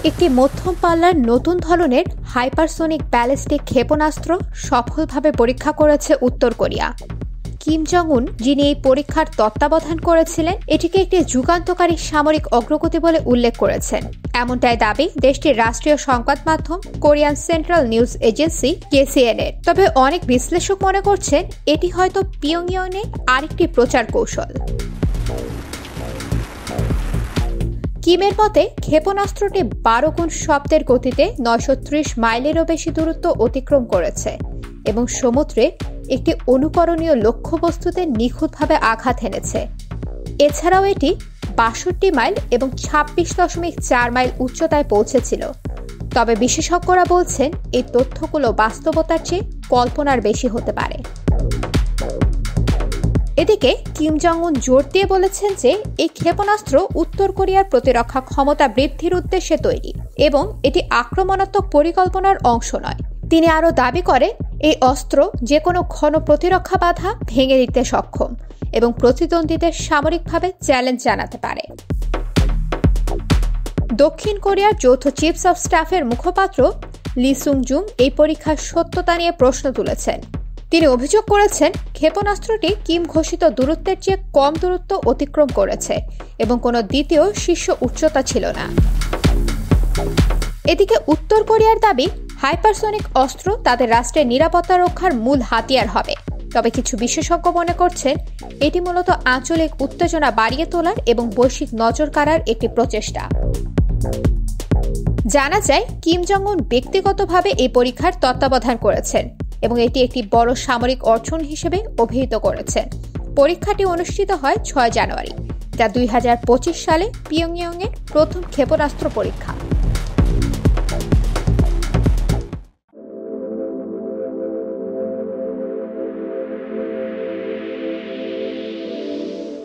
একটি মধ্যম পাল্লার নতুন ধরনের হাইপারসোনিক ব্যালিস্টিক ক্ষেপণাস্ত্র সফলভাবে পরীক্ষা করেছে উত্তর কোরিয়া। কিম জং উন, যিনি এই পরীক্ষার তত্ত্বাবধান করেছিলেন, এটিকে একটি যুগান্তকারী সামরিক অগ্রগতি বলে উল্লেখ করেছেন। এমনটাই দাবি দেশটির রাষ্ট্রীয় সংবাদ মাধ্যম কোরিয়ান সেন্ট্রাল নিউজ এজেন্সি KCNA-র। তবে অনেক বিশ্লেষক মনে করছেন এটি হয়তো পিয়ংইয়ংয়ের আরেকটি প্রচার কৌশল। কিমের মতে ক্ষেপণাস্ত্রটি 12 গুণ শব্দের গতিতে 930 মাইলেরও বেশি দূরত্ব অতিক্রম করেছে এবং সমুদ্রে একটি অনুকরণীয় লক্ষ্যবস্তুতে নিখুঁতভাবে আঘাত এনেছে। এছাড়াও এটি 62 মাইল এবং 26.4 মাইল উচ্চতায় পৌঁছেছিল। তবে বিশেষজ্ঞরা বলছেন এই তথ্যগুলো বাস্তবতার চেয়ে কল্পনার বেশি হতে পারে। এদিকে কিম জং উন জোর দিয়ে বলেছেন যে এই ক্ষেপণাস্ত্র উত্তর কোরিয়ার প্রতিরক্ষা ক্ষমতা বৃদ্ধির উদ্দেশ্যে তৈরি এবং এটি আক্রমণাত্মক পরিকল্পনার অংশ নয়। তিনি আরও দাবি করেন এই অস্ত্র যে কোনো ঘন প্রতিরক্ষা বাধা ভেঙে দিতে সক্ষম এবং প্রতিদ্বন্দ্বীদের সামরিকভাবে চ্যালেঞ্জ জানাতে পারে। দক্ষিণ কোরিয়ার যৌথ চিফস অব স্টাফের মুখপাত্র লি সুং জুং এই পরীক্ষার সত্যতা নিয়ে প্রশ্ন তুলেছেন। তিনি অভিযোগ করেছেন ক্ষেপণাস্ত্রটি কিম ঘোষিত দূরত্বের চেয়ে কম দূরত্ব অতিক্রম করেছে এবং কোনো দ্বিতীয় শীর্ষ উচ্চতা ছিল না। এদিকে উত্তর কোরিয়ার দাবি হাইপারসোনিক অস্ত্র তাদের রাষ্ট্রের নিরাপত্তা রক্ষার মূল হাতিয়ার হবে। তবে কিছু বিশেষজ্ঞ মনে করছেন এটি মূলত আঞ্চলিক উত্তেজনা বাড়িয়ে তোলার এবং বৈশ্বিক নজর কাড়ার একটি প্রচেষ্টা। জানা যায় কিম জং উন ব্যক্তিগতভাবে এই পরীক্ষার তত্ত্বাবধান করেছেন এবং এটি একটি বড় সামরিক অর্জন হিসেবে অভিহিত করেছেন। পরীক্ষাটি অনুষ্ঠিত হয় 6 জানুয়ারি, যা 2025 সালে পিয়ংইয়ংয়ের প্রথম ক্ষেপণাস্ত্র পরীক্ষা।